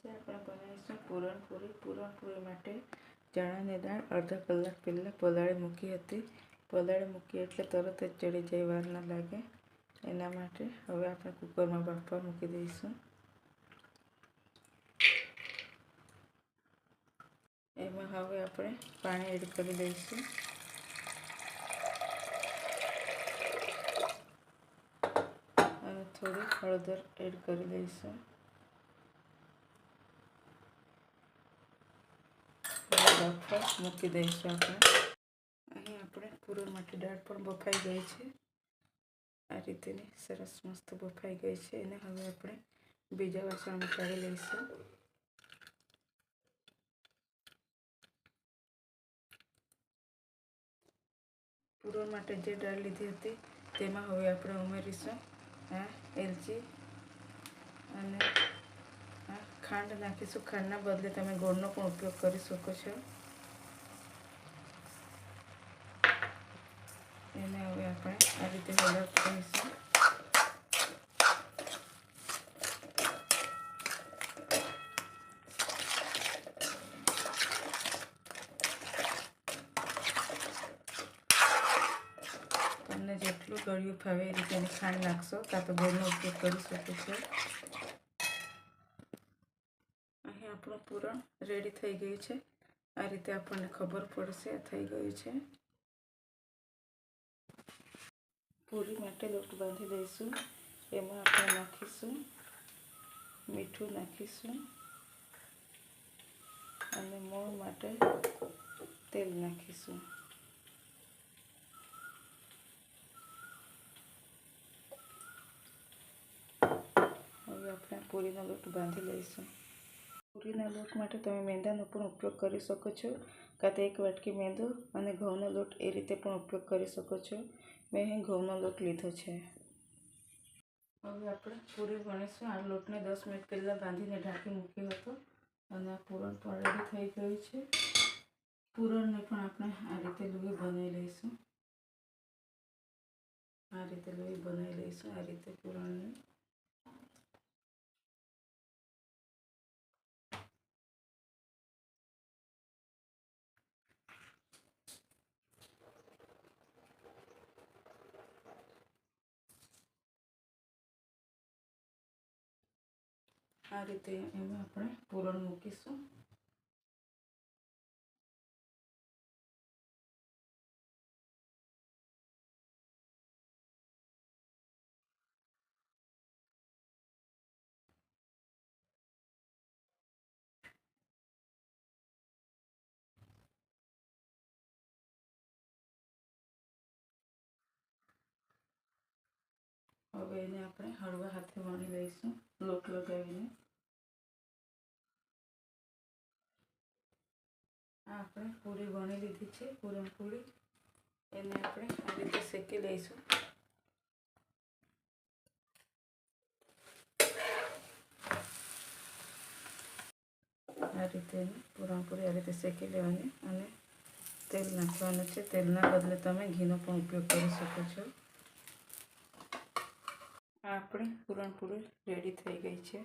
આજે આપણે બનાવીશું પૂરણપૂરી. પૂરણપૂરી માટે ચણાની દાળ અડધા કલાક પહેલાં પલાળી મૂકી હતી. પલાળી મૂકી એટલે તરત જ ચડી જાય, વાર ન લાગે. એના માટે હવે આપણે કુકરમાં બાફવા મૂકી દઈશું. એમાં હવે આપણે પાણી એડ કરી દઈશું. અને થોડી હળદર એડ કરી દઈશું. બાફવા મૂકી દઈશું આપણે. અહીં આપણે પૂરણ માટે દાળ પણ બફાઈ ગઈ છે. આ રીતેની સરસ મસ્ત બફાઈ ગઈ છે. એને હવે આપણે બીજા વાસણમાં કાઢી લઈશું. પૂરણ માટે જે દાળ લીધી હતી તેમાં હવે આપણે ઉમેરીશું આ એલચી અને ખાંડ નાખીશું. ખાંડના બદલે તમે ગોળનો પણ ઉપયોગ કરી શકો છો. એને હવે આપણે આ રીતે હલાવતા રહીશું. તમને જેટલું ગળ્યું ફાવે એ રીતે ખાંડ નાખશો, કાં તો ગોળનો ઉપયોગ કરી શકો છો. અહીં આપણું પૂરણ રેડી થઈ ગયું છે. આ રીતે આપણને ખબર પડશે થઈ ગયું છે. પૂરી માટે લોટ બાંધી દઈશું. એમાં આપણે નાખીશું મીઠું નાખીશું અને મોણ માટે તેલ નાખીશું. હવે આપણે પૂરીનો લોટ બાંધી લઈશું. પૂરીના લોટ માટે તમે મેંદાનો પણ ઉપયોગ કરી શકો છો, કાં તો 1 વાટકી મેંદો અને ઘઉંનો લોટ એ રીતે પણ ઉપયોગ કરી શકો છો. મેં અહીં ઘઉંનો લોટ લીધો છે. હવે આપણે પૂરી વણીશું. આ લોટને 10 મિનિટ પહેલાં બાંધીને ઢાંકી મૂક્યો હતો અને આ પૂરણ પણ રેડી થઈ ગયું છે. પૂરણને પણ આપણે આ રીતે લોહી બનાવી લઈશું. આ રીતે લોહી બનાવી લઈશું. આ રીતે પૂરણને આ રીતે એમાં આપણે પૂરણ મૂકીશું. હવે એને આપણે હળવા હાથે વણી લઈશું, લોટ લગાવીને. આ આપણે પૂરી વણી લીધી છે, પૂરણપૂરી. એને આપણે આ રીતે શેકી લઈશું. આ રીતે પૂરણપૂરી આ રીતે શેકી લેવાની અને તેલ નાખવાનું છે. તેલના બદલે તમે ઘીનો પણ ઉપયોગ કરી શકો છો. આ આપણી પૂરણપૂરી રેડી થઈ ગઈ છે.